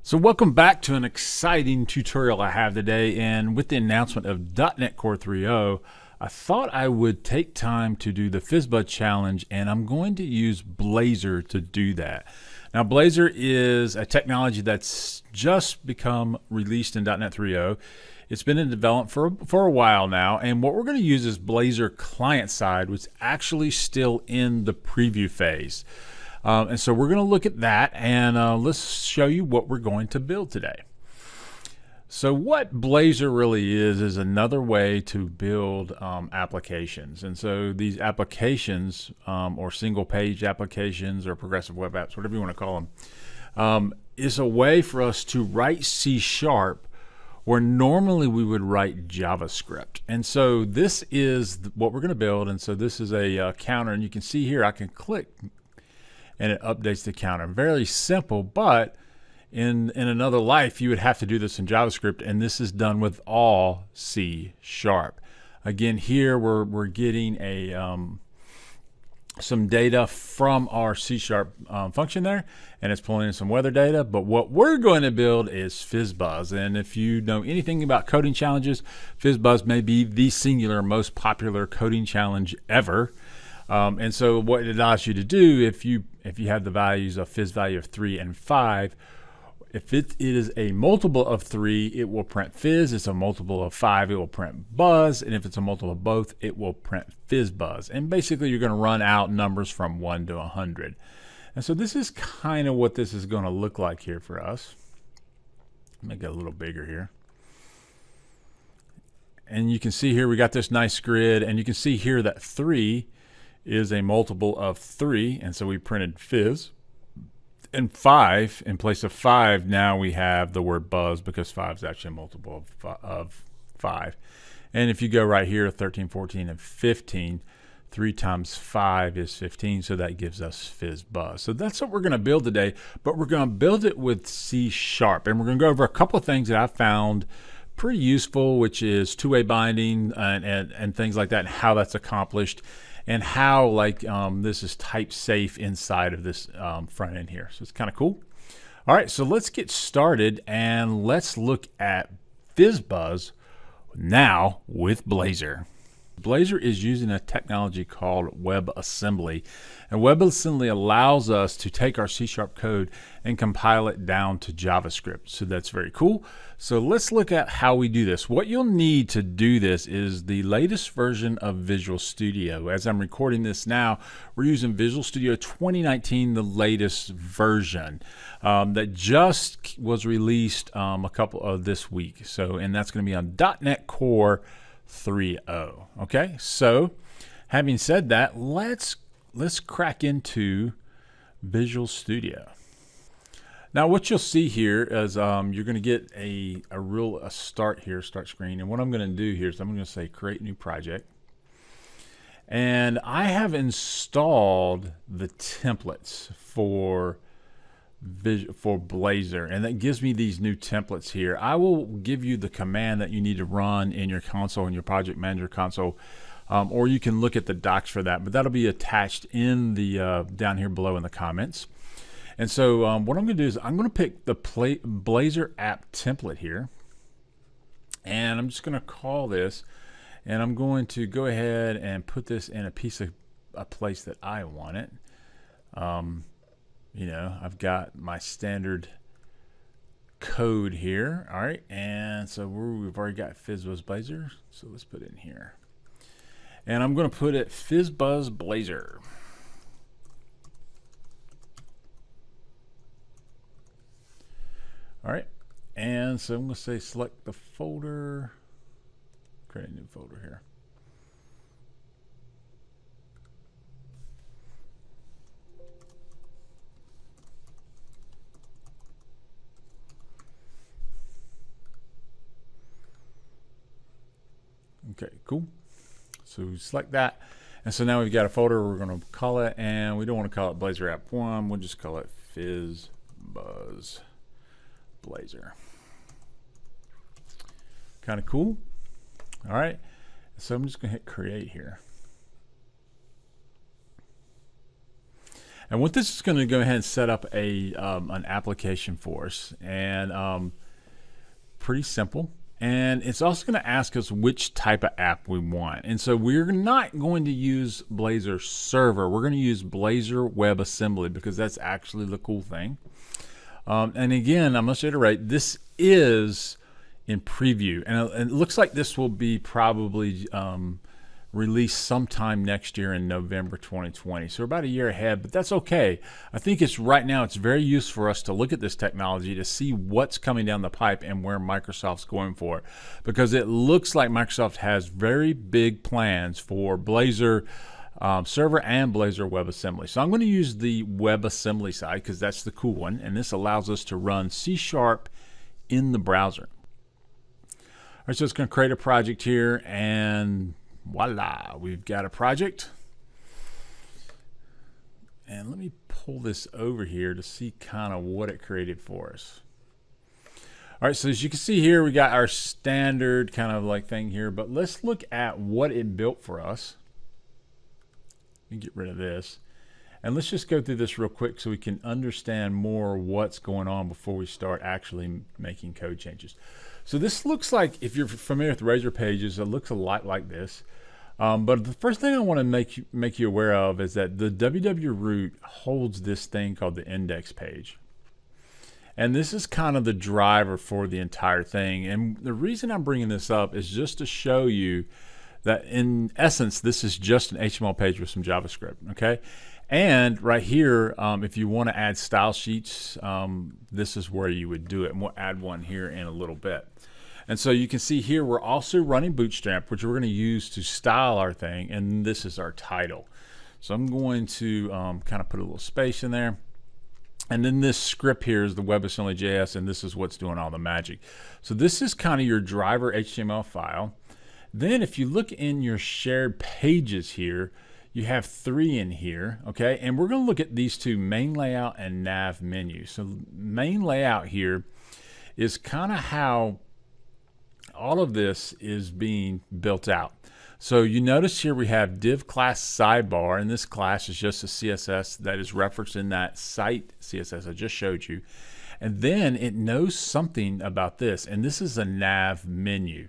So welcome back to an exciting tutorial I have today, and with the announcement of .NET Core 3.0, I thought I would take time to do the FizzBuzz challenge, and I'm going to use Blazor to do that. Now Blazor is a technology that's just become released in .NET 3.0. It's been in development for a while now, and what we're going to use is Blazor client side, which is actually still in the preview phase. And so we're going to look at that, and let's show you what we're going to build today. So what Blazor really is another way to build applications. And so these applications, or single page applications or progressive web apps, whatever you want to call them, is a way for us to write C# where normally we would write JavaScript. And so this is what we're going to build. And so this is a counter, and you can see here I can click and it updates the counter. Very simple, but in another life you would have to do this in JavaScript, and this is done with all C#. Again, here we're getting a some data from our C# function there, and it's pulling in some weather data. But what we're going to build is FizzBuzz, and if you know anything about coding challenges, FizzBuzz may be the singular most popular coding challenge ever. And so what it allows you to do, if you have the values of fizz value of 3 and 5, if it is a multiple of 3, it will print fizz. It's a multiple of 5, it will print buzz. And if it's a multiple of both, it will print FizzBuzz. And basically you're going to run out numbers from 1 to 100. And so this is kind of what this is going to look like here for us. Make it a little bigger here. And you can see here we got this nice grid, and you can see here that 3 is a multiple of 3, and so we printed fizz. And 5, in place of 5, now we have the word buzz, because 5 is actually a multiple of 5. And if you go right here, 13, 14, and 15, 3 times 5 is 15, so that gives us FizzBuzz. So that's what we're going to build today, but we're going to build it with C#. And we're going to go over a couple of things that I found pretty useful, which is two-way binding and things like that, and how that's accomplished, and how this is type safe inside of this front end here. So it's kind of cool. All right, so let's get started, and let's look at FizzBuzz now with Blazor. Blazor is using a technology called WebAssembly, and WebAssembly allows us to take our C# code and compile it down to JavaScript. So that's very cool. So let's look at how we do this. What you'll need to do this is the latest version of Visual Studio. As I'm recording this now, we're using Visual Studio 2019, the latest version that just was released a couple of this week. So, and that's going to be on .NET Core 3.0. Okay, so having said that, let's crack into Visual Studio. Now what you'll see here is you're going to get a start screen, and what I'm going to do here is I'm going to say create new project, and I have installed the templates for Blazor, and that gives me these new templates here. I will give you the command that you need to run in your console, in your project manager console, or you can look at the docs for that, but that'll be attached in the down here below in the comments. And so what I'm going to do is I'm going to pick the Blazor app template here, and I'm just going to call this, and I'm going to go ahead and put this in a place that I want it. You know, I've got my standard code here. All right, and so we've already got FizzBuzz Blazor, so let's put it in here. And I'm going to put it FizzBuzz Blazor. All right, and so I'm going to say select the folder, create a new folder here. Okay, cool. So we select that, and so now we've got a folder. We're going to call it, and we don't want to call it Blazor App 1. We'll just call it FizzBuzz Blazor. Kind of cool. All right, so I'm just going to hit create here. And what this is going to go ahead and set up an application for us, and pretty simple. And it's also going to ask us which type of app we want. And so we're not going to use Blazor Server. We're going to use Blazor WebAssembly because that's actually the cool thing. And again, I'm going to iterate, this is in preview. And it looks like this will be probably released sometime next year in November 2020. So we're about a year ahead, but that's okay. I think right now it's very useful for us to look at this technology to see what's coming down the pipe and where Microsoft's going for it. Because it looks like Microsoft has very big plans for Blazor Server and Blazor WebAssembly. So I'm going to use the WebAssembly side because that's the cool one, and this allows us to run C# in the browser. All right, so it's going to create a project here, and voila, we've got a project. And let me pull this over here to see kind of what it created for us. All right, so as you can see here, we got our standard kind of like thing here, but let's look at what it built for us. Let me get rid of this. And let's just go through this real quick so we can understand more what's going on before we start actually making code changes. So this looks like, if you're familiar with Razor pages, it looks a lot like this. But the first thing I want to make you aware of is that the www root holds this thing called the index page. And this is kind of the driver for the entire thing. And the reason I'm bringing this up is just to show you that in essence, this is just an HTML page with some JavaScript, okay? And right here, if you want to add style sheets, this is where you would do it. And we'll add one here in a little bit. And so you can see here, we're also running Bootstrap, which we're going to use to style our thing. And this is our title. So I'm going to kind of put a little space in there. And then this script here is the WebAssembly.js, and this is what's doing all the magic. So this is kind of your driver HTML file. Then if you look in your shared pages here, you have 3 in here, okay? And we're going to look at these two, main layout and nav menu. So main layout here is kind of how all of this is being built out. So you notice here we have div class sidebar, and this class is just a CSS that is referenced in that site CSS I just showed you. And then it knows something about this, and this is a nav menu.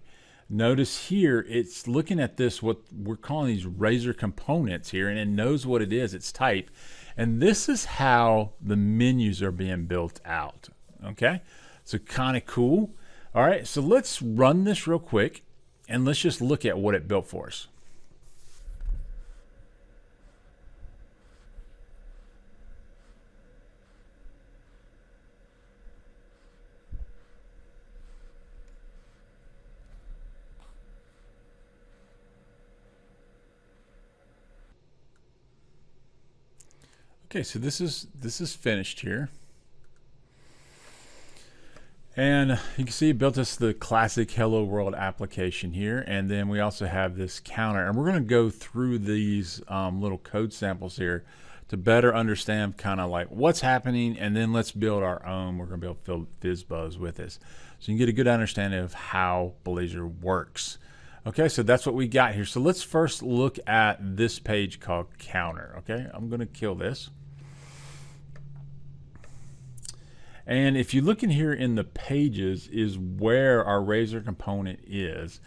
Notice here it's looking at this, what we're calling these Razor components here, and it knows what it is, it's type. And this is how the menus are being built out, okay? So kind of cool. All right, so let's run this real quick and let's just look at what it built for us. Okay, so this is finished here. And you can see it built us the classic Hello World application here, and then we also have this counter, and we're going to go through these little code samples here to better understand kind of like what's happening, and then let's build our own. We're going to build FizzBuzz with this, so you can get a good understanding of how Blazor works. Okay, so that's what we got here. So let's first look at this page called counter. Okay, I'm going to kill this. And if you look in here in the pages is where our Razor component is.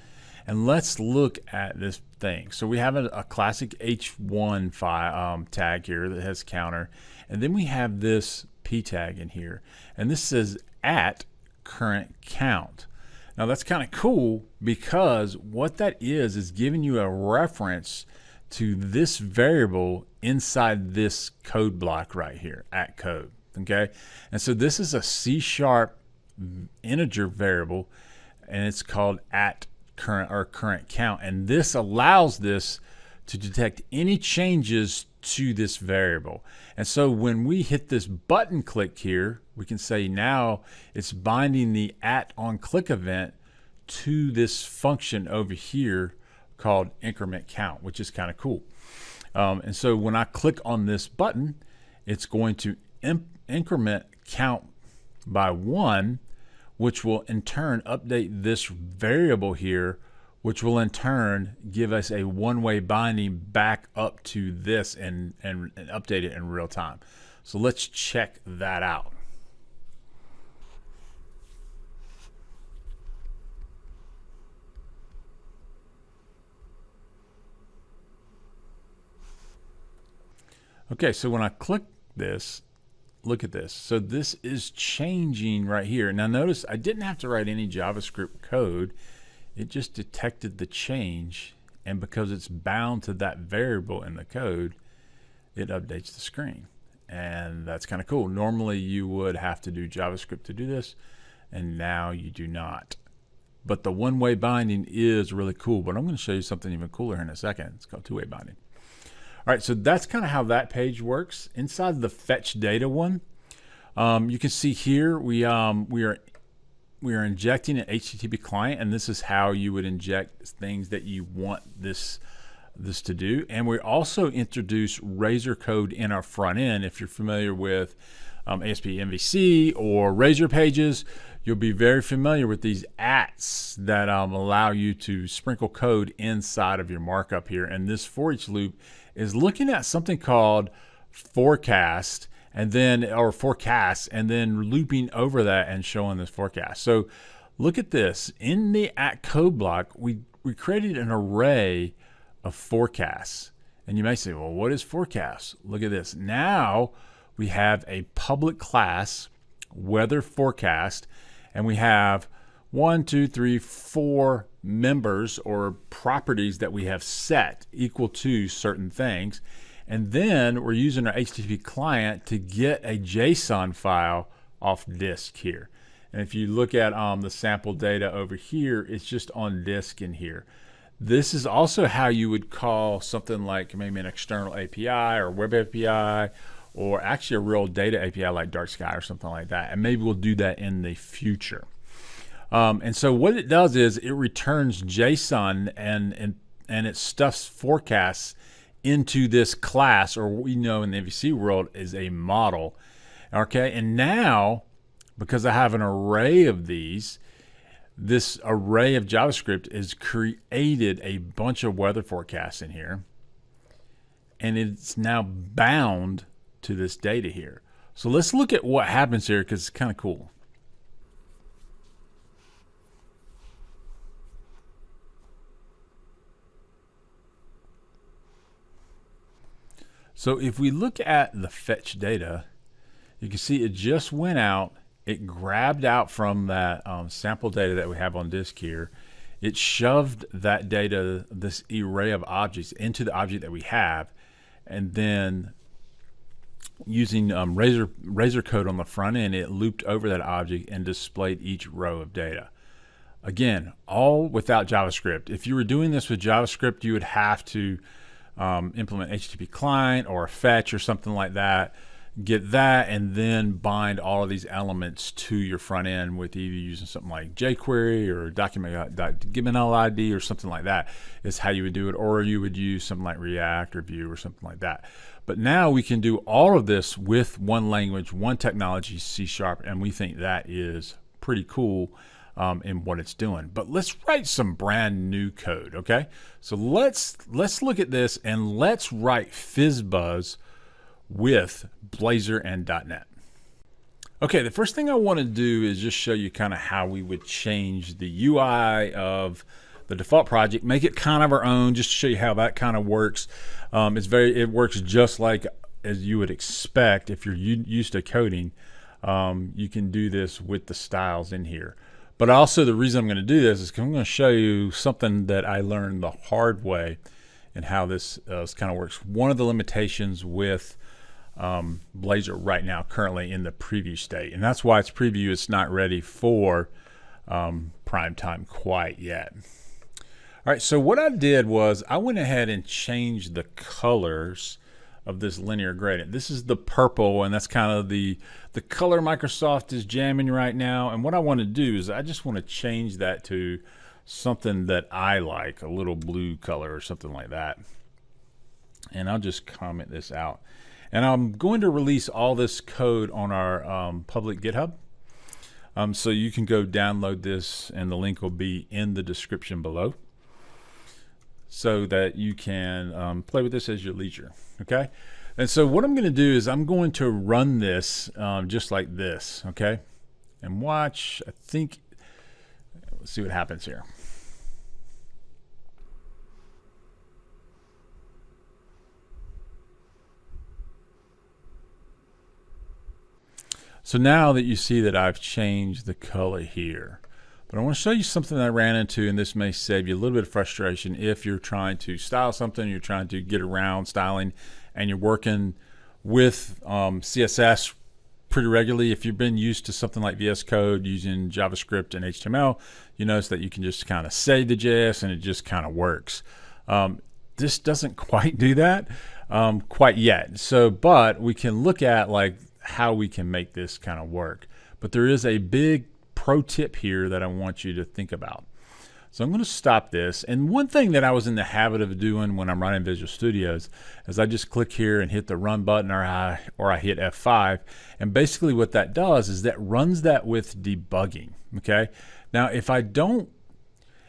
And let's look at this thing. So we have a classic H1 file, tag here that has counter. And then we have this P tag in here. And this says at current count. Now that's kind of cool because what that is giving you a reference to this variable inside this code block right here, at code. Okay, and so this is a C# integer variable, and it's called at current count, and this allows this to detect any changes to this variable. And so when we hit this button click here, we can say now it's binding the at on click event to this function over here called increment count, which is kind of cool. And so when I click on this button, it's going to increment count by 1, which will in turn update this variable here which will in turn give us a one-way binding back up to this and update it in real time. So let's check that out. Okay, so when I click this, look at this. So this is changing right here. Now notice I didn't have to write any JavaScript code. It just detected the change, and because it's bound to that variable in the code, it updates the screen. And that's kind of cool. Normally you would have to do JavaScript to do this, and now you do not. But the one-way binding is really cool, but I'm going to show you something even cooler in a second. It's called two-way binding. All right, so that's kind of how that page works. Inside the fetch data one, you can see here we are injecting an HTTP client, and this is how you would inject things that you want this to do. And we also introduce Razor code in our front end. If you're familiar with ASP MVC or Razor pages, you'll be very familiar with these ats that allow you to sprinkle code inside of your markup here. And this for each loop is looking at something called forecast and then looping over that and showing this forecast. So look at this. In the at code block, we created an array of forecasts. And you may say, well, what is forecast? Look at this. Now we have a public class weather forecast, and we have 1, 2, 3, 4 members or properties that we have set equal to certain things. And then we're using our HTTP client to get a JSON file off disk here. And if you look at the sample data over here, it's just on disk in here. This is also how you would call something like maybe an external API or web API, or actually a real data API like Dark Sky or something like that. And maybe we'll do that in the future. And so what it does is it returns JSON and it stuffs forecasts into this class, or what we know in the MVC world is a model. Okay, and now because I have an array of these, this array of JavaScript has created a bunch of weather forecasts in here, and it's now bound to this data here. So let's look at what happens here, because it's kind of cool. So if we look at the fetch data, you can see it just went out. It grabbed out from that sample data that we have on disk here. It shoved that data, this array of objects, into the object that we have, and then using Razor code on the front end, it looped over that object and displayed each row of data. Again, all without JavaScript. If you were doing this with JavaScript, you would have to implement HTTP client or a fetch or something like that, get that, and then bind all of these elements to your front end with either using something like jQuery or document.ID or something like that is how you would do it, or you would use something like React or Vue or something like that. But now we can do all of this with one language, one technology, C#, and we think that is pretty cool in what it's doing. But let's write some brand new code, okay? So let's look at this, and let's write FizzBuzz with Blazor and .net. Okay, the first thing I want to do is just show you kind of how we would change the UI of the default project, make it kind of our own, just to show you how that kind of works. It works just like as you would expect if you're used to coding. You can do this with the styles in here. But also the reason I'm going to do this is because I'm going to show you something that I learned the hard way and how this kind of works. One of the limitations with Blazor right now, currently in the preview state, and that's why it's preview. It's not ready for prime time quite yet. All right, so what I did was I went ahead and changed the colors of this linear gradient. This is the purple, and that's kind of the color Microsoft is jamming right now. And what I want to do is I just want to change that to something that I like, a little blue color or something like that. And I'll just comment this out. And I'm going to release all this code on our public GitHub. So you can go download this, and the link will be in the description below. so that you can play with this as your leisure. Okay, and so what I'm going to do is I'm going to run this just like this. Okay, and watch. I think, let's see what happens here. So now that you see that I've changed the color here, but I want to show you something that I ran into, and this may save you a little bit of frustration if you're trying to style something, you're trying to get around styling, and you're working with CSS pretty regularly. If you've been used to something like VS Code using JavaScript and HTML, you notice that you can just kind of save the JS and it just kind of works. This doesn't quite do that quite yet. So, but we can look at like how we can make this kind of work. But there is a big pro tip here that I want you to think about. So I'm going to stop this. And one thing that I was in the habit of doing when I'm running Visual Studios is I just click here and hit the run button, or I hit F5. And basically what that does is that runs that with debugging. Okay. Now if I don't,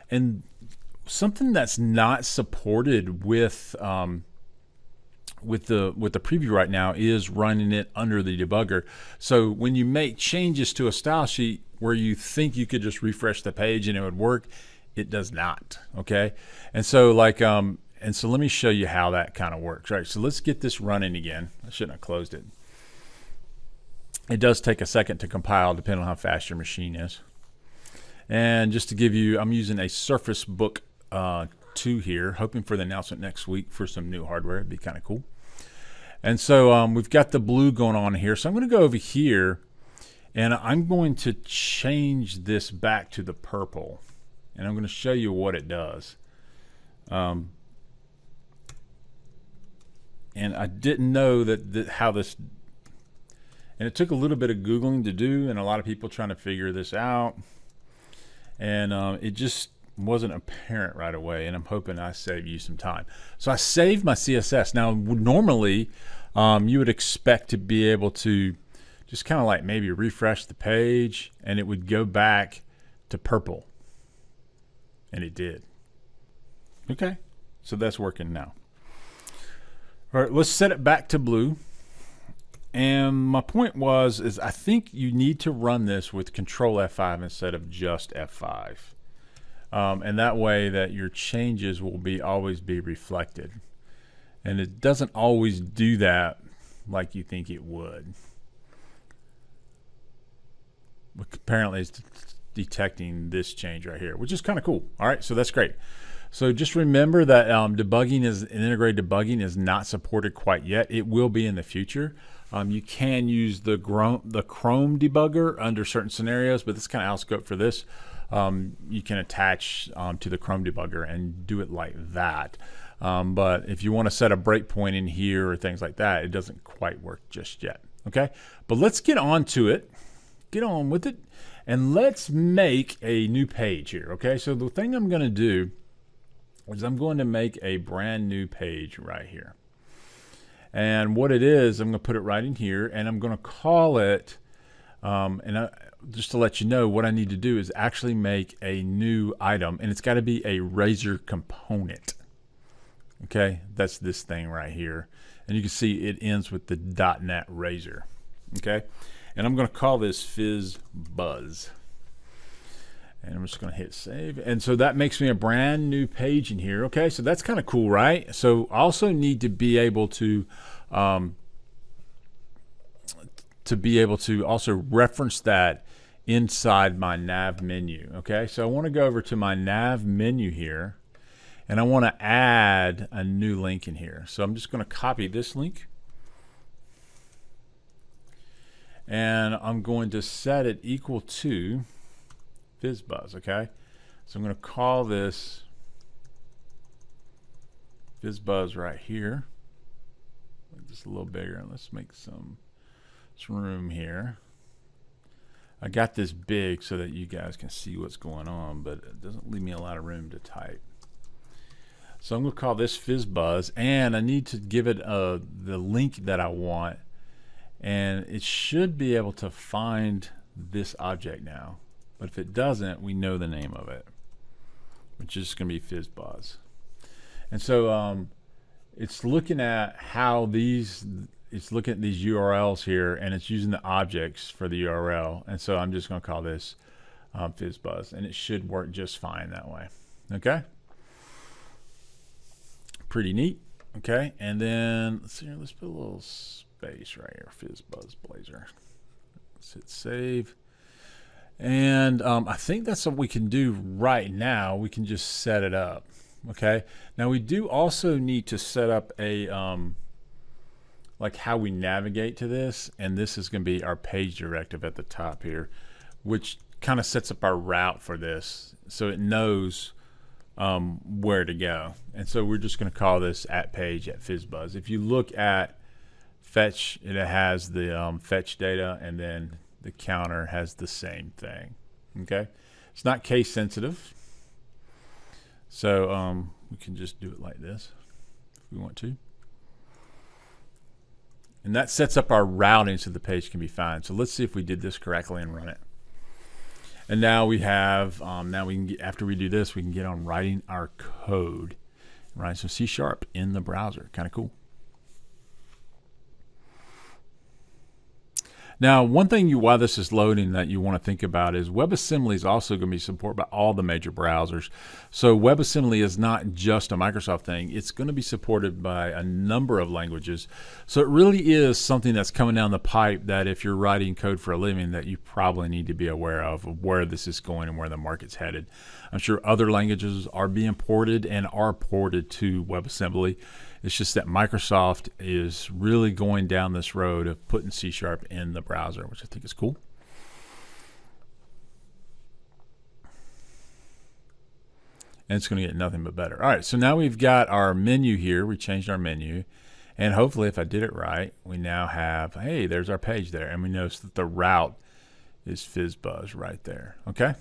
and something that's not supported with the preview right now is running it under the debugger. So when you make changes to a style sheet where you think you could just refresh the page and it would work, it does not. Okay, and so like and so let me show you how that kind of works. Right, so let's get this running again. I shouldn't have closed it. It does take a second to compile depending on how fast your machine is. And just to give you, I'm using a Surface Book 2 here, hoping for the announcement next week for some new hardware. It'd be kind of cool. And so we've got the blue going on here. So I'm going to go over here and I'm going to change this back to the purple. And I'm going to show you what it does. And I didn't know how this, and it took a little bit of Googling to do, and a lot of people trying to figure this out. And it just wasn't apparent right away, and I'm hoping I save you some time. So I saved my CSS. Now normally you would expect to be able to just kind of like maybe refresh the page and it would go back to purple, and it did. Okay, so that's working now. All right, let's set it back to blue. And my point is I think you need to run this with Control F5 instead of just F5. And that way that your changes will always be reflected. And it doesn't always do that like you think it would. But apparently it's detecting this change right here, which is kind of cool. All right, so that's great. So just remember that integrated debugging is not supported quite yet. It will be in the future. You can use the Chrome debugger under certain scenarios, but this is kind of out of scope for this. You can attach to the Chrome debugger and do it like that. But if you want to set a breakpoint in here or things like that, it doesn't quite work just yet. Okay, but let's get on to it. Get on with it, and let's make a new page here. Okay, so the thing I'm going to do is I'm going to make a brand new page right here. And what it is, I'm going to put it right in here, and I'm going to call it, just to let you know, what I need to do is actually make a new item, and it's got to be a Razor component. Okay, that's this thing right here. And you can see it ends with the .NET Razor. Okay, and I'm going to call this Fizz Buzz. And I'm just going to hit save. And so that makes me a brand new page in here. Okay, so that's kind of cool, right? So I also need to be able to also reference that inside my nav menu. Okay, so I want to go over to my nav menu here, and I want to add a new link in here. So I'm just going to copy this link, and I'm going to set it equal to FizzBuzz. Okay, so I'm going to call this FizzBuzz right here. Make this a little bigger, and let's make some room here. I got this big so that you guys can see what's going on, but it doesn't leave me a lot of room to type. So I'm going to call this FizzBuzz, and I need to give it the link that I want, and it should be able to find this object now. But if it doesn't, we know the name of it, which is going to be FizzBuzz. And so it's looking at how it's looking at these URLs here, and it's using the objects for the URL. And so I'm just going to call this FizzBuzz, and it should work just fine that way. Okay, pretty neat. Okay, and then let's see here, let's put a little space right here, FizzBuzz Blazor. Let's hit save. And I think that's what we can do right now. We can just set it up. Okay, now we do also need to set up a like how we navigate to this, and this is going to be our page directive at the top here, which kind of sets up our route for this, so it knows where to go. And so we're just going to call this @page @FizzBuzz. If you look at fetch, it has the fetch data, and then the counter has the same thing. Okay, it's not case sensitive, so we can just do it like this if we want to. And that sets up our routing so the page can be found. So let's see if we did this correctly and run it. And now we have, now we can get, after we do this, we can get on writing our code. Write some C# in the browser. Kind of cool. Now, one thing while this is loading that you want to think about is WebAssembly is also going to be supported by all the major browsers. So WebAssembly is not just a Microsoft thing. It's going to be supported by a number of languages. So it really is something that's coming down the pipe that if you're writing code for a living that you probably need to be aware of where this is going and where the market's headed. I'm sure other languages are being ported and are ported to WebAssembly. It's just that Microsoft is really going down this road of putting C# in the browser, which I think is cool. And it's going to get nothing but better. All right, so now we've got our menu here. We changed our menu. And hopefully, if I did it right, we now have, hey, there's our page there. And we notice that the route is FizzBuzz right there. Okay,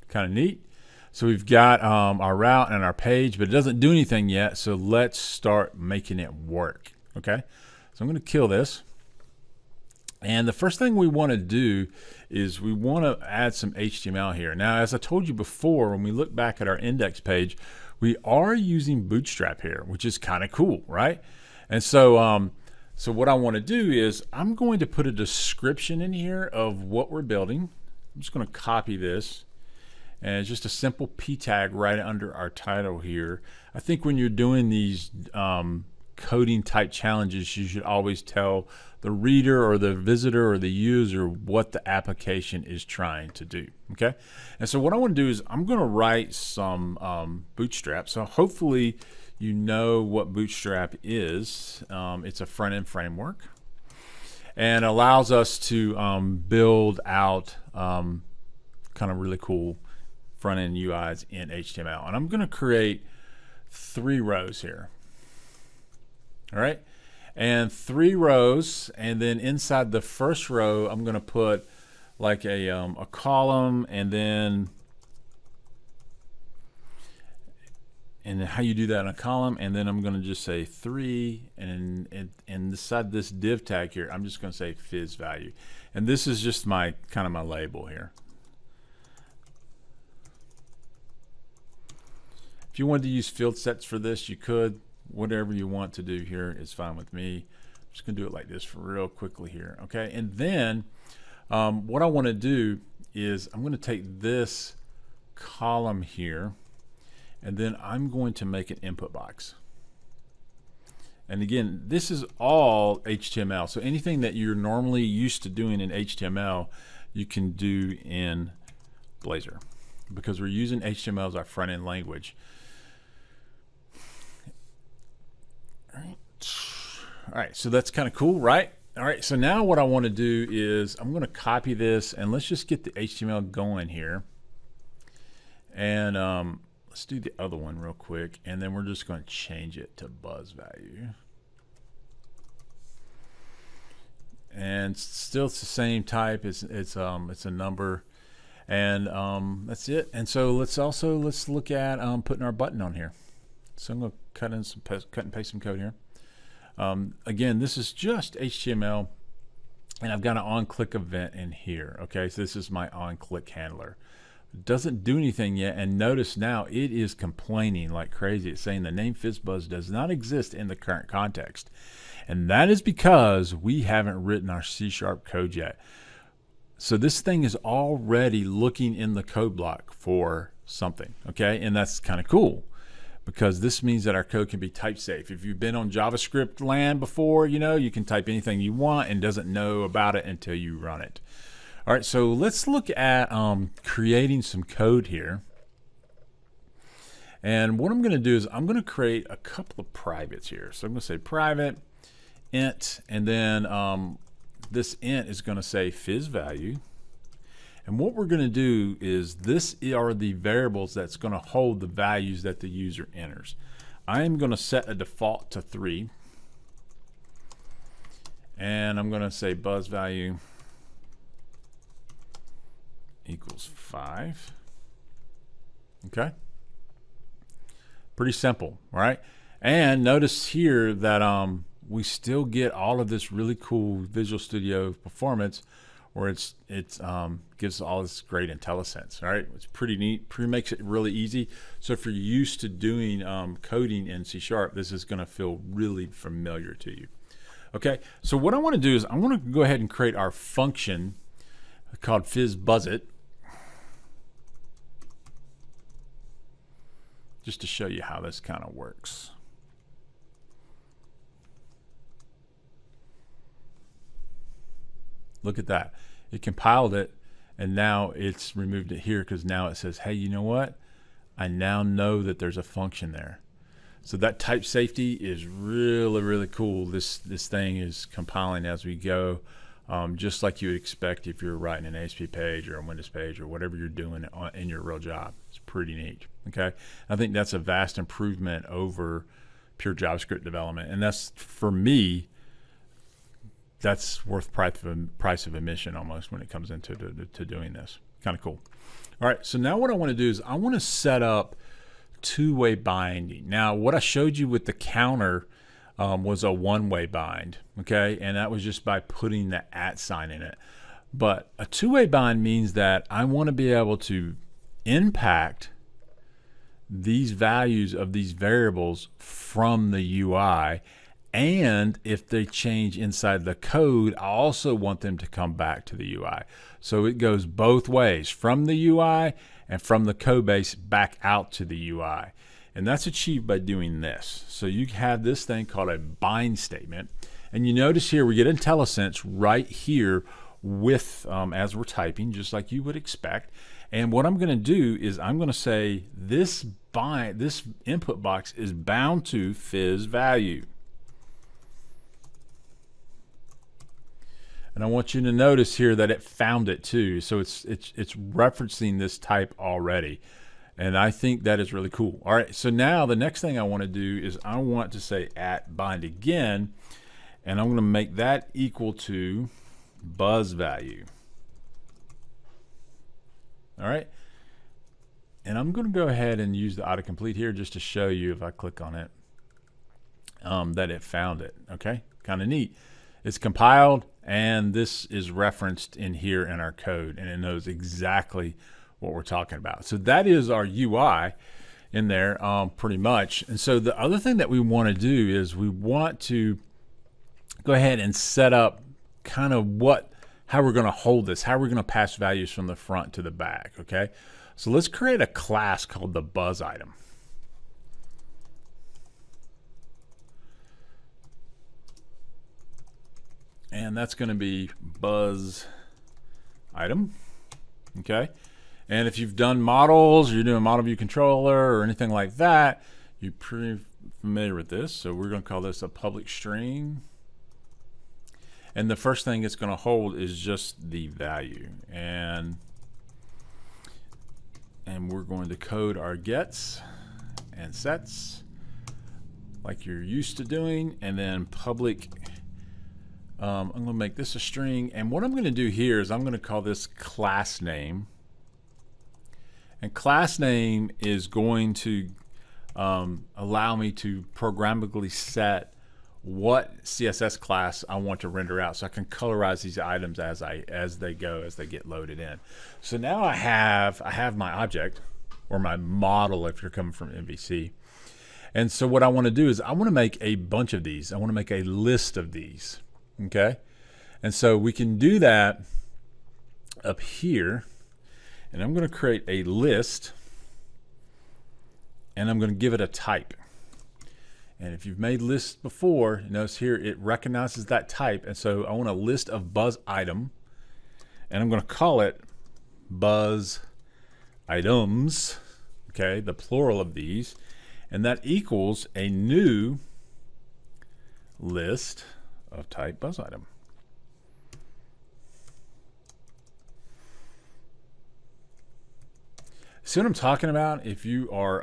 kind of neat. So we've got our route and our page, but it doesn't do anything yet. So let's start making it work. Okay, so I'm going to kill this. And the first thing we want to do is we want to add some HTML here. Now, as I told you before, when we look back at our index page, we are using Bootstrap here, which is kind of cool, right? And so, so what I want to do is I'm going to put a description in here of what we're building. I'm just going to copy this. And it's just a simple P tag right under our title here. I think when you're doing these coding type challenges, you should always tell the reader or the visitor or the user what the application is trying to do. Okay, and so what I want to do is I'm going to write some Bootstrap. So hopefully you know what Bootstrap is. It's a front-end framework and allows us to build out kind of really cool front-end UIs in HTML. And I'm going to create 3 rows here. All right, and 3 rows, and then inside the first row I'm going to put like a column, and then how you do that in a column, and then I'm going to just say 3, and inside this div tag here I'm just going to say Fizz value, and this is just my kind of my label here. If you wanted to use field sets for this, you could. Whatever you want to do here is fine with me. I'm just going to do it like this for real quickly here. Okay, and then what I want to do is I'm going to take this column here, and then I'm going to make an input box. And again, this is all HTML. So anything that you're normally used to doing in HTML, you can do in Blazor, because we're using HTML as our front-end language. All right, so that's kind of cool, right? All right, so now what I want to do is I'm going to copy this, and let's just get the HTML going here. And let's do the other one real quick, and then we're just going to change it to buzz value. And still it's the same type. It's a number, and that's it. And so let's look at putting our button on here. So I'm going to cut and paste some code here. Again, this is just HTML, and I've got an on-click event in here. Okay, so this is my on-click handler. It doesn't do anything yet, and notice now it is complaining like crazy. It's saying the name FizzBuzz does not exist in the current context. And that is because we haven't written our C# code yet. So this thing is already looking in the code block for something, okay? And that's kind of cool, because this means that our code can be type safe. If you've been on JavaScript land before, you know, you can type anything you want and doesn't know about it until you run it. All right, so let's look at creating some code here. And what I'm going to do is I'm going to create a couple of privates here. So I'm going to say private int, and then this int is going to say fizz value. And what we're going to do is this are the variables that's going to hold the values that the user enters. I am going to set a default to 3. And I'm going to say buzz value equals 5. Okay. Pretty simple, right? And notice here that we still get all of this really cool Visual Studio performance, where it gives all this great IntelliSense. All right, it's pretty neat. Makes it really easy. So if you're used to doing coding in C#, this is going to feel really familiar to you. Okay, so what I want to do is I want to go ahead and create our function called FizzBuzzit, just to show you how this kind of works. Look at that. It compiled it, and now it's removed it here because now it says, hey, you know what? I now know that there's a function there. So that type safety is really, really cool. This thing is compiling as we go, just like you would expect if you're writing an ASP page or a Windows page or whatever you're doing in your real job. It's pretty neat. Okay, I think that's a vast improvement over pure JavaScript development, and that's, for me, that's worth price of admission almost when it comes into to doing this. Kind of cool. All right, so now what I want to do is I want to set up two-way binding. Now, what I showed you with the counter was a one-way bind, okay? And that was just by putting the @ sign in it. But a two-way bind means that I want to be able to impact these values of these variables from the UI, and if they change inside the code, I also want them to come back to the UI. So it goes both ways, from the UI and from the code base back out to the UI. And that's achieved by doing this. So you have this thing called a bind statement. And you notice here we get IntelliSense right here with as we're typing, just like you would expect. And what I'm going to do is I'm going to say this input box is bound to fizz value. And I want you to notice here that it found it too. So it's referencing this type already. And I think that is really cool. All right, so now the next thing I want to do is I want to say @bind again, and I'm going to make that equal to buzz value. All right, and I'm going to go ahead and use the autocomplete here just to show you, if I click on it, that it found it. Okay, kind of neat. It's compiled, and this is referenced in here in our code, and it knows exactly what we're talking about. So that is our UI in there, pretty much. And so the other thing that we want to do is we want to go ahead and set up kind of how we're going to hold this, how we're going to pass values from the front to the back. Okay, so let's create a class called the BuzzItem. And that's going to be BuzzItem. Okay. And if you've done models, you're doing model view controller or anything like that, you're pretty familiar with this. So we're going to call this a public string. And the first thing it's going to hold is just the value. And we're going to code our gets and sets like you're used to doing. And then public, I'm going to make this a string. And what I'm going to do here is I'm going to call this class name. And class name is going to allow me to programmatically set what CSS class I want to render out, so I can colorize these items as they get loaded in. So now I have my object, or my model if you're coming from MVC. And so what I want to do is I want to make a bunch of these. I want to make a list of these. Okay? And so we can do that up here. And I'm going to create a list, and I'm going to give it a type. And if you've made lists before, notice here it recognizes that type. And so I want a list of BuzzItem, and I'm going to call it BuzzItems, okay, the plural of these, and that equals a new list of type BuzzItem. See what I'm talking about? If you are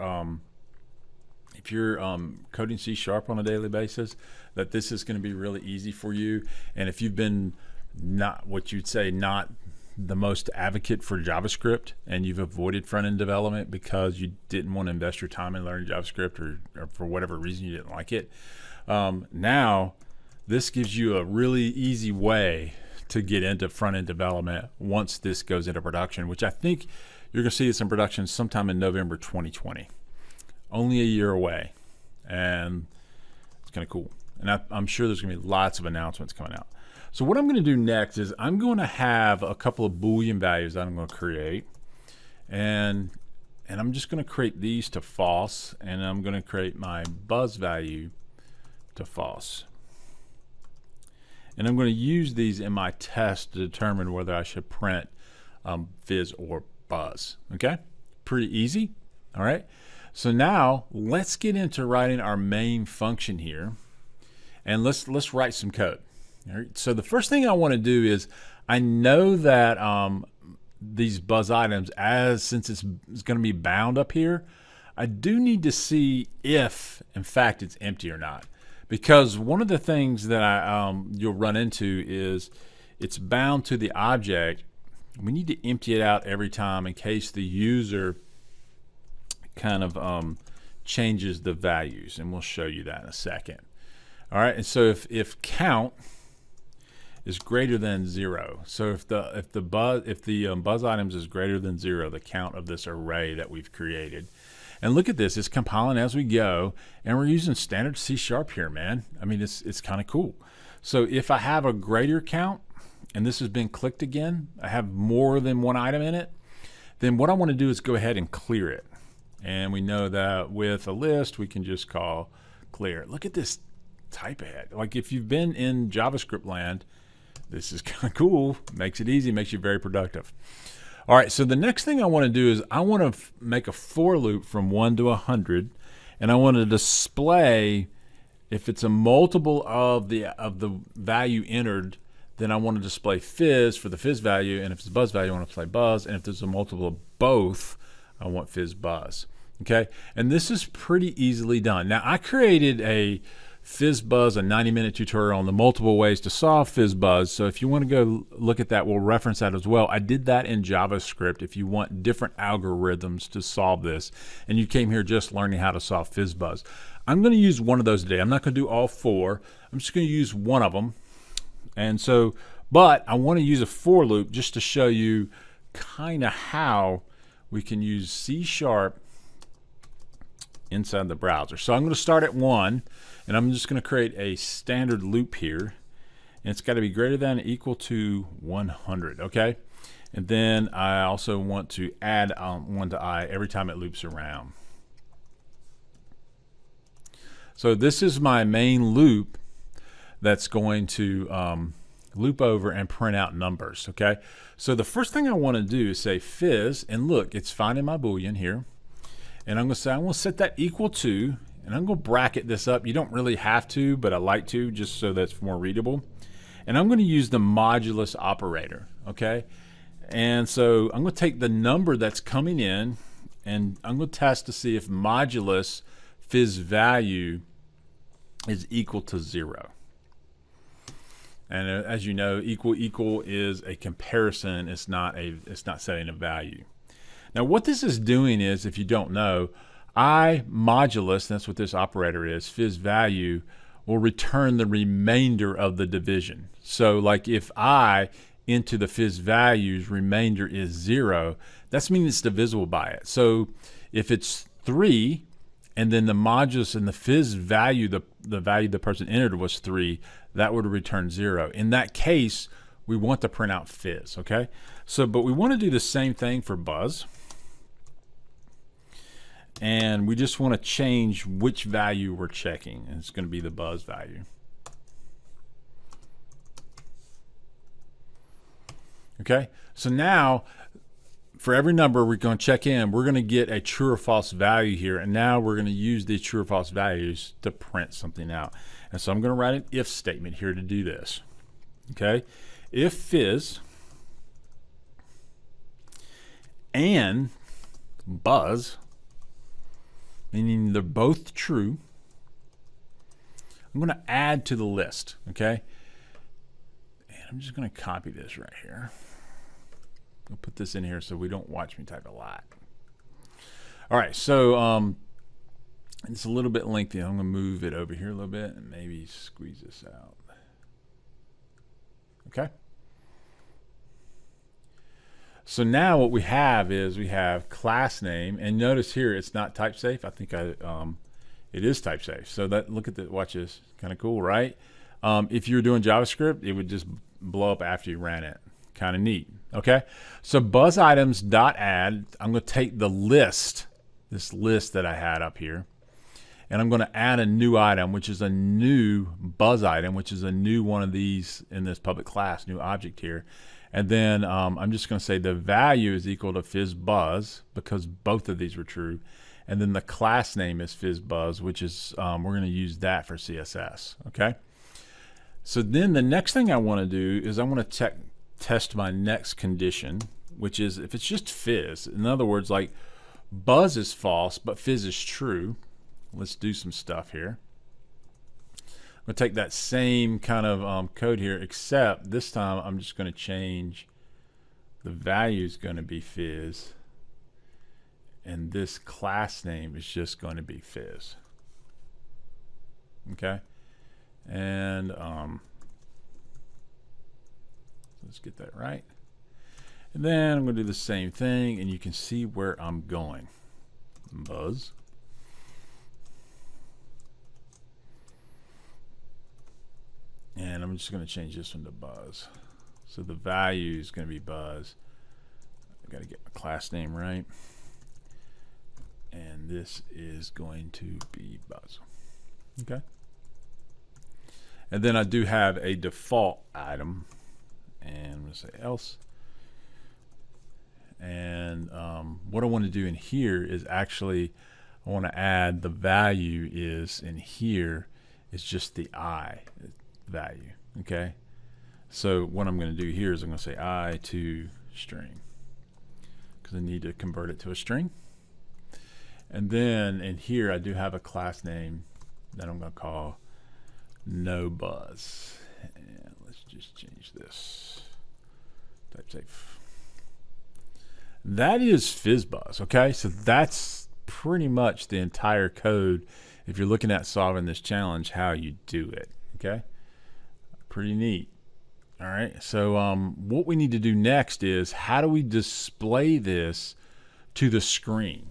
coding C# on a daily basis, that this is going to be really easy for you. And if you've been not what you'd say not the most advocate for JavaScript, and you've avoided front-end development because you didn't want to invest your time in learning JavaScript, or for whatever reason you didn't like it, now this gives you a really easy way to get into front-end development once this goes into production, which I think you're going to see this in production sometime in November 2020. Only a year away, and it's kind of cool. And I'm sure there's going to be lots of announcements coming out. So what I'm going to do next is I'm going to have a couple of Boolean values that I'm going to create, and I'm just going to create these to false, and I'm going to create my buzz value to false. And I'm going to use these in my test to determine whether I should print fizz or buzz. Okay, pretty easy. All right, so now let's get into writing our main function here, and let's write some code. All right, so the first thing I want to do is, I know that these BuzzItems, since it's going to be bound up here, I do need to see if in fact it's empty or not, because one of the things that you'll run into is it's bound to the object. We need to empty it out every time in case the user kind of changes the values, and we'll show you that in a second. All right, and so if count is greater than 0, so if the BuzzItems is greater than 0, the count of this array that we've created. And look at this, it's compiling as we go, and we're using standard C# here, man. I mean, it's kind of cool. So if I have a greater count, and this has been clicked again, I have more than one item in it, then what I want to do is go ahead and clear it. And we know that with a list, we can just call clear. Look at this type ahead. Like, if you've been in JavaScript land, this is kind of cool. Makes it easy, makes you very productive. All right, so the next thing I want to do is I want to make a for loop from 1 to 100, and I want to display if it's a multiple of the value entered, then I want to display fizz for the fizz value, and if it's a buzz value, I want to display buzz, and if there's a multiple of both, I want fizz buzz. Okay, and this is pretty easily done. Now, I created a FizzBuzz, a 90-minute tutorial on the multiple ways to solve FizzBuzz. So if you want to go look at that, we'll reference that as well. I did that in JavaScript if you want different algorithms to solve this, and you came here just learning how to solve FizzBuzz. I'm going to use one of those today. I'm not going to do all 4. I'm just going to use one of them. And so, but I want to use a for loop just to show you kind of how we can use C# inside the browser. So I'm going to start at 1, and I'm just going to create a standard loop here, and it's got to be greater than or equal to 100. Okay, and then I also want to add 1 to I every time it loops around. So this is my main loop that's going to loop over and print out numbers. Okay, so the first thing I want to do is say fizz, and look, it's finding my Boolean here. And I'm going to say, I'm going to set that equal to, and I'm going to bracket this up. You don't really have to, but I like to, just so that's more readable. And I'm going to use the modulus operator, okay? And so I'm going to take the number that's coming in, and I'm going to test to see if modulus fizz value is equal to 0. And as you know, equal is a comparison. It's not setting a value. Now what this is doing is, if you don't know, I modulus, that's what this operator is, fizz value, will return the remainder of the division. So like if I into the Fizz values remainder is 0, that's meaning it's divisible by it. So if it's 3 and then the modulus in the Fizz value, the value the person entered was 3, that would return 0. In that case, we want to print out Fizz, okay? So, but we want to do the same thing for Buzz. And we just want to change which value we're checking. And it's going to be the Buzz value. Okay, so now for every number we're going to check in, we're going to get a true or false value here. And now we're going to use these true or false values to print something out. And so I'm going to write an if statement here to do this. Okay, if Fizz and Buzz, meaning they're both true, I'm going to add to the list, okay? And I'm just going to copy this right here. I'll put this in here so we don't watch me type a lot. All right, so it's a little bit lengthy. I'm going to move it over here a little bit and maybe squeeze this out. Okay? So now what we have is we have class name, and notice here it's not type safe. I think it is type safe. So that, look at the, watch this, kind of cool, right? If you're doing JavaScript, it would just blow up after you ran it. Kind of neat. Okay. So BuzzItems.add, I'm going to take the list, this list that I had up here, and I'm going to add a new item, which is a new Buzz item, which is a new one of these in this public class, new object here. And then I'm just going to say the value is equal to FizzBuzz because both of these were true. And then the class name is FizzBuzz, which is, we're going to use that for CSS. Okay. So then the next thing I want to do is I want to test my next condition, which is if it's just Fizz. In other words, like Buzz is false, but Fizz is true. Let's do some stuff here. I'm going to take that same kind of code here, except this time I'm just going to change the value is going to be Fizz, and this class name is just going to be Fizz. Okay, and let's get that right. And then I'm going to do the same thing, and you can see where I'm going. Buzz. And I'm just going to change this one to Buzz. So the value is going to be Buzz. I got to get my class name right. And this is going to be Buzz. Okay. And then I do have a default item. And I'm going to say else. And what I want to do in here is actually, I want to add the value is in here is just the I value. Okay, so what I'm going to do here is I'm going to say I to string because I need to convert it to a string. And then in here I do have a class name that I'm going to call no Buzz, and let's just change this. Type safe. That is FizzBuzz. Okay, so that's pretty much the entire code if you're looking at solving this challenge, how you do it. Okay, pretty neat. All right, so what we need to do next is how do we display this to the screen?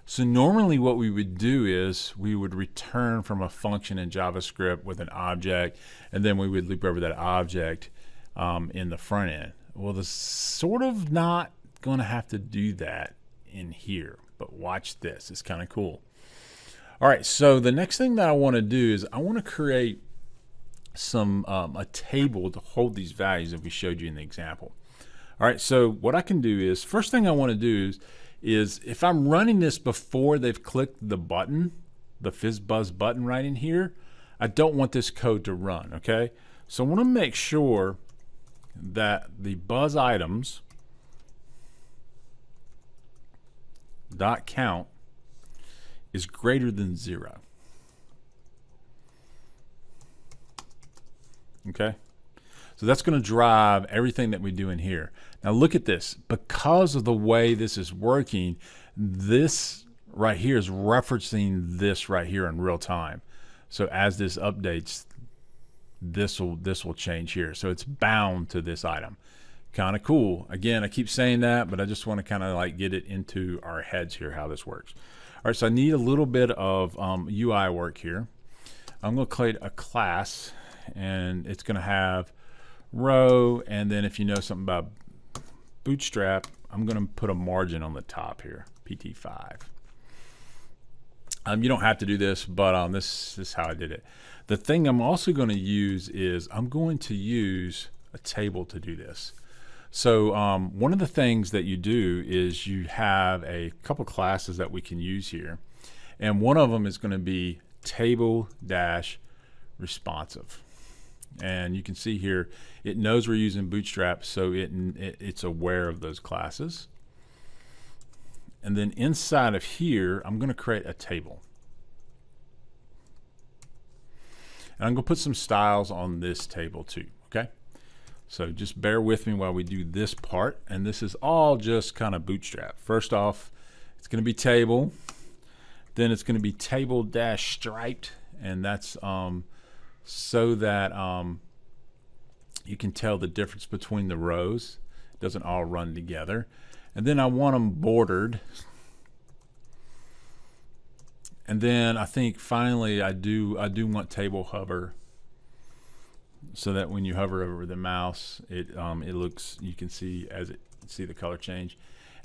So normally what we would do is we would return from a function in JavaScript with an object, and then we would loop over that object in the front end. Well, this sort of not going to have to do that in here, but watch this. It's kind of cool. All right, so the next thing that I want to do is I want to create some a table to hold these values that we showed you in the example. All right, so what I can do is, first thing I want to do is if I'm running this before they've clicked the button, the FizzBuzz button right in here, I don't want this code to run. Okay, so I want to make sure that the Buzz items dot count is greater than 0. Okay, so that's going to drive everything that we do in here. Now look at this. Because of the way this is working, this right here is referencing this right here in real time. So as this updates, this will change here. So it's bound to this item. Kind of cool. Again, I keep saying that, but I just want to kind of like get it into our heads here, how this works. All right, so I need a little bit of UI work here. I'm going to create a class, and it's going to have row, and then if you know something about Bootstrap, I'm going to put a margin on the top here, PT5. You don't have to do this, but this is how I did it. The thing I'm also going to use is I'm going to use a table to do this. So one of the things that you do is you have a couple classes that we can use here, and one of them is going to be table-responsive. And you can see here it knows we're using Bootstrap, so it's aware of those classes. And then inside of here, I'm going to create a table. And I'm going to put some styles on this table too, okay? So just bear with me while we do this part, and this is all just kind of Bootstrap. First off, it's going to be table, then it's going to be table-striped, and that's so that you can tell the difference between the rows. It doesn't all run together. And then I want them bordered. And then I think finally I do want table hover, so that when you hover over the mouse, it looks, you can see the color change.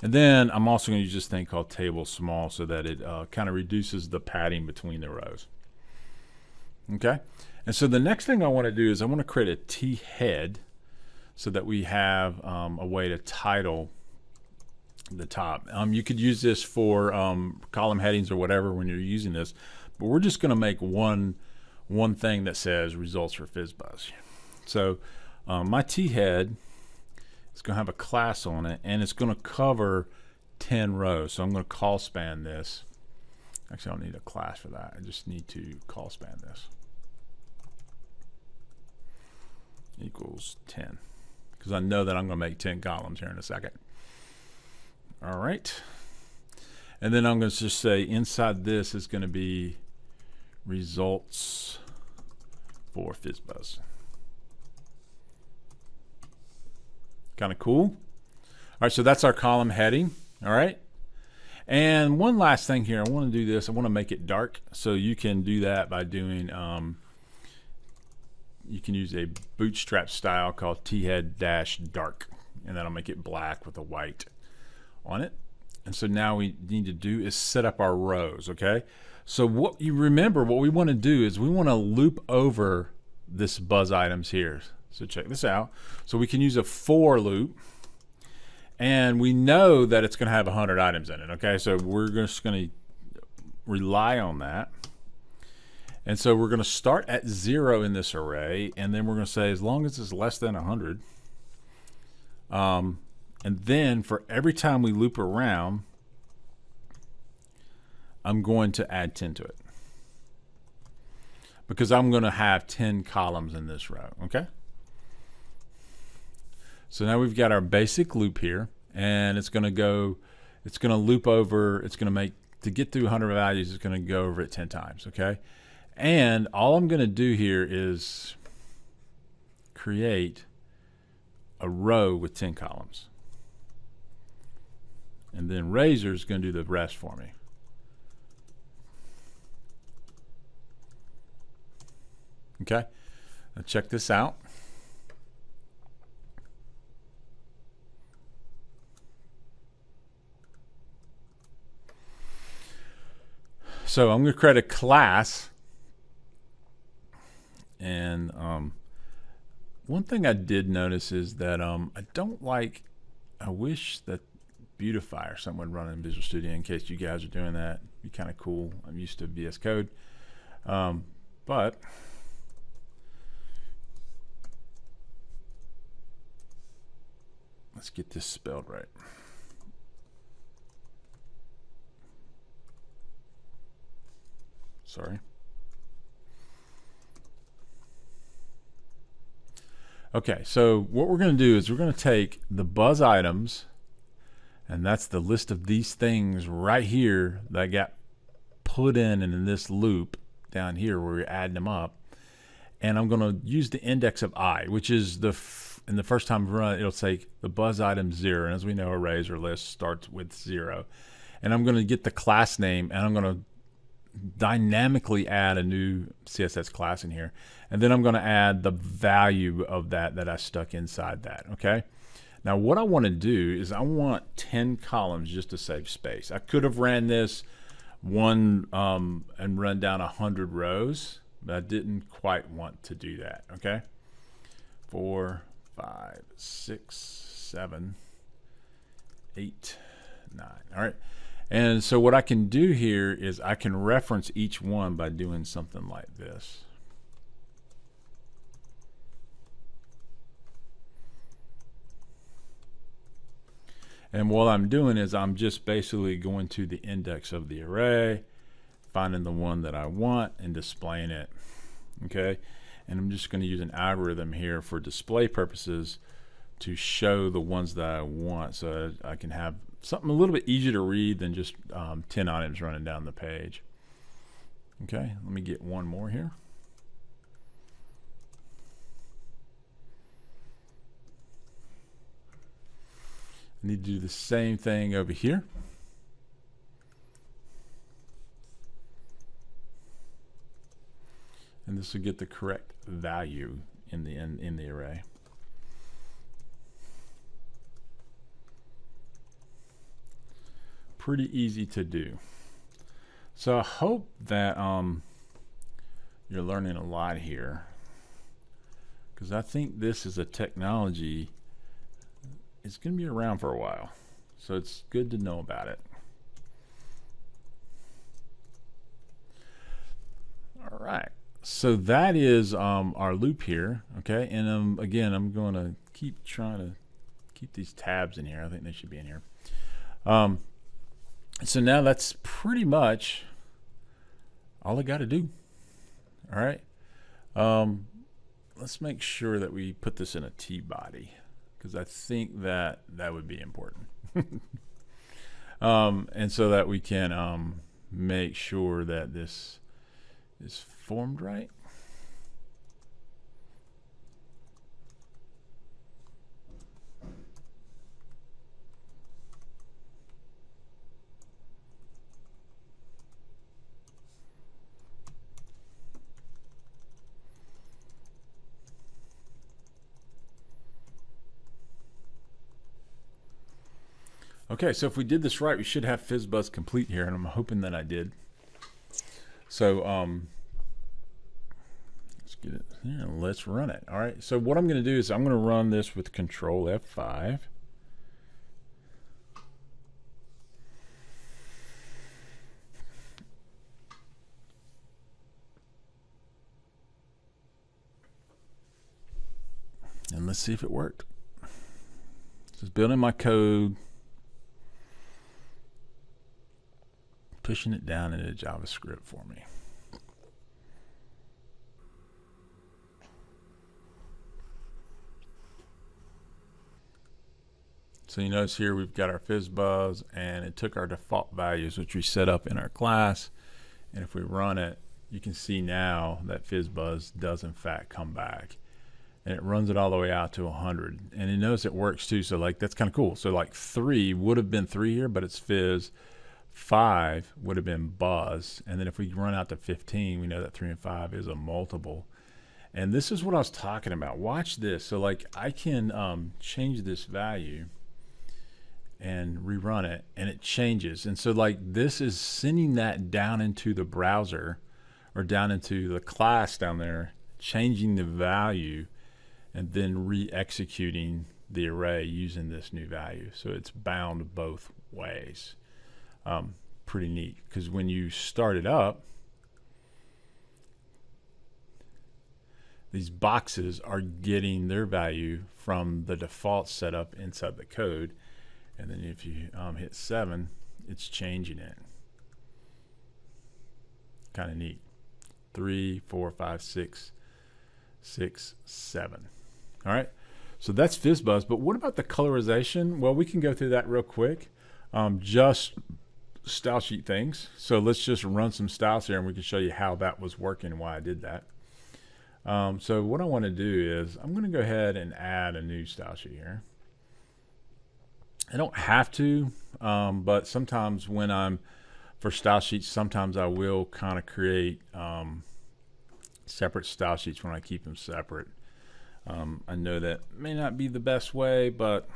And then I'm also going to use this thing called table small, so that it kind of reduces the padding between the rows. Okay, and so the next thing I want to do is I want to create a T head, so that we have a way to title the top. You could use this for column headings or whatever when you're using this, but we're just going to make one thing that says results for FizzBuzz. So my T head is going to have a class on it, and it's going to cover 10 rows. So I'm going to call span this. Actually, I don't need a class for that. I just need to call span this equals 10, because I know that I'm going to make 10 columns here in a second. All right, and then I'm going to just say inside this is going to be results for FizzBuzz. Kind of cool. All right, so that's our column heading. All right, and one last thing here. I want to do this. I want to make it dark, so you can do that by doing you can use a Bootstrap style calledthead-dark, and that'll make it black with a white on it. And so now we need to do is set up our rows. Okay, so what we want to do is we want to loop over this buzz items here. So check this out. So we can use a for loop, and we know that it's going to have 100 items in it. Okay, so we're just going to rely on that. And so we're going to start at 0 in this array, and then we're going to say as long as it's less than 100. And then for every time we loop around, I'm going to add 10 to it, because I'm going to have 10 columns in this row. Okay, so now we've got our basic loop here, and it's going to loop over, it's going to make, to get through 100 values, it's going to go over it 10 times. Okay, and all I'm going to do here is create a row with 10 columns. And then Razor is going to do the rest for me. Okay, now check this out. So I'm going to create a class, and one thing I did notice is that I wish that Beautify or someone would run in Visual Studio, in case you guys are doing that. It'd be kind of cool. I'm used to VS Code, but let's get this spelled right. Sorry. Okay, so what we're going to do is we're going to take the buzz items, and that's the list of these things right here that got put in this loop down here where we're adding them up. And I'm going to use the index of I, which is in the first time we run it, it'll say the BuzzItem 0. And as we know, arrays or lists starts with 0. And I'm going to get the class name, and I'm going to dynamically add a new CSS class in here. And then I'm going to add the value of that I stuck inside that. Okay. Now what I want to do is I want 10 columns just to save space. I could have ran this and run down 100 rows, but I didn't quite want to do that. Okay. 4, 5, 6, 7, 8, 9. All right. And so what I can do here is I can reference each one by doing something like this. And what I'm doing is I'm just basically going to the index of the array, finding the one that I want and displaying it. Okay. And I'm just going to use an algorithm here for display purposes to show the ones that I want, so I can have something a little bit easier to read than just 10 items running down the page. Okay, let me get one more here. I need to do the same thing over here. And this will get the correct value in the array. Pretty easy to do. So I hope that you're learning a lot here, because I think this is a technology, it's going to be around for a while, so it's good to know about it. All right, so that is our loop here. Okay, and again, I'm going to keep trying to keep these tabs in here. I think they should be in here. So now that's pretty much all I got to do. All right. Let's make sure that we put this in a T-body, because I think that would be important. And so that we can make sure that this is formed right. Okay, so if we did this right, we should have FizzBuzz complete here, and I'm hoping that I did. So let's get it here and let's run it. All right, so what I'm going to do is I'm going to run this with Control F5. And let's see if it worked. Just building my code, pushing it down into JavaScript for me. So you notice here we've got our FizzBuzz, and it took our default values, which we set up in our class. And if we run it, you can see now that FizzBuzz does in fact come back. And it runs it all the way out to 100. And you notice it works too, so like that's kind of cool. So like 3 would have been 3 here, but it's Fizz. 5 would have been Buzz, and then if we run out to 15, we know that 3 and 5 is a multiple. And this is what I was talking about. Watch this. So like I can change this value and rerun it, and it changes. And so like this is sending that down into the browser, or down into the class down there, changing the value, and then re-executing the array using this new value. So it's bound both ways. Pretty neat, because when you start it up, these boxes are getting their value from the default setup inside the code, and then if you hit 7, it's changing it. Kind of neat. 3, 4, 5, 6, 6, 7. All right, so that's FizzBuzz. But what about the colorization? Well, we can go through that real quick. Just style sheet things. So let's just run some styles here and we can show you how that was working and why I did that. So what I want to do is I'm going to go ahead and add a new style sheet here. I don't have to, but sometimes when I'm for style sheets, sometimes I will kind of create separate style sheets when I keep them separate. I know that may not be the best way, but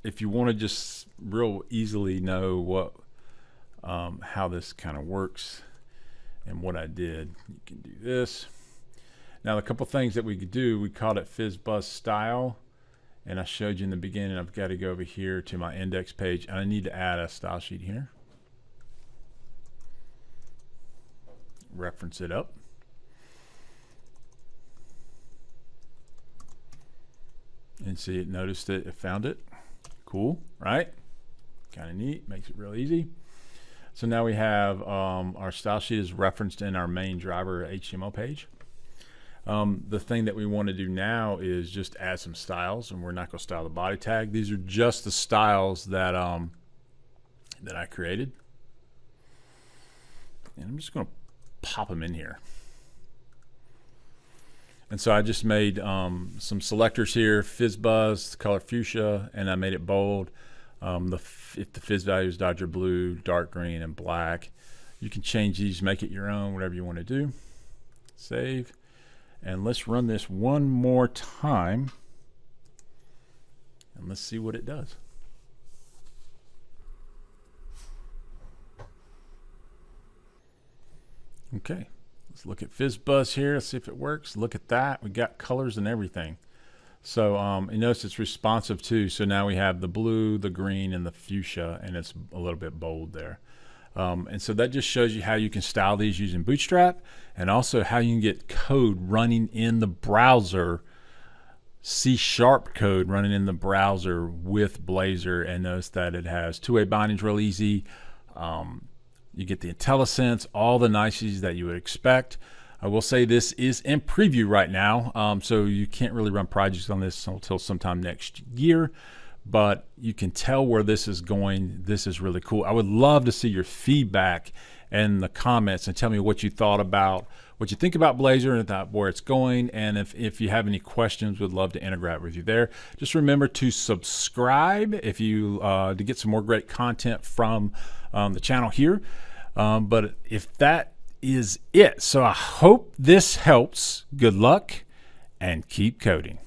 if you want to just real easily know what how this kind of works and what I did, you can do this. Now a couple things that we could do, we called it FizzBuzz style, and I showed you in the beginning. I've got to go over here to my index page and I need to add a style sheet here. Reference it up. And see, it noticed it found it. Cool, right? Kind of neat, makes it real easy. So now we have our style sheet is referenced in our main driver HTML page. The thing that we want to do now is just add some styles, and we're not going to style the body tag. These are just the styles that that I created, and I'm just going to pop them in here. And so I just made some selectors here, FizzBuzz, color fuchsia, and I made it bold. If the fizz value is Dodger blue, dark green, and black, you can change these, make it your own, whatever you want to do. Save. And let's run this one more time. And let's see what it does. Okay. Let's look at FizzBuzz here. Let's see if it works. Look at that. We got colors and everything. So you notice it's responsive too. So now we have the blue, the green, and the fuchsia, and it's a little bit bold there. And so that just shows you how you can style these using Bootstrap, and also how you can get code running in the browser, C# code running in the browser with Blazor. And notice that it has two-way bindings real easy. You get the IntelliSense, all the niceties that you would expect. I will say this is in preview right now, so you can't really run projects on this until sometime next year, but you can tell where this is going. This is really cool. I would love to see your feedback in the comments and tell me what you thought about, what you think about Blazor and where it's going. And if you have any questions, we'd love to integrate with you there. Just remember to subscribe if you to get some more great content from the channel here. But if that is it, so I hope this helps. Good luck and keep coding.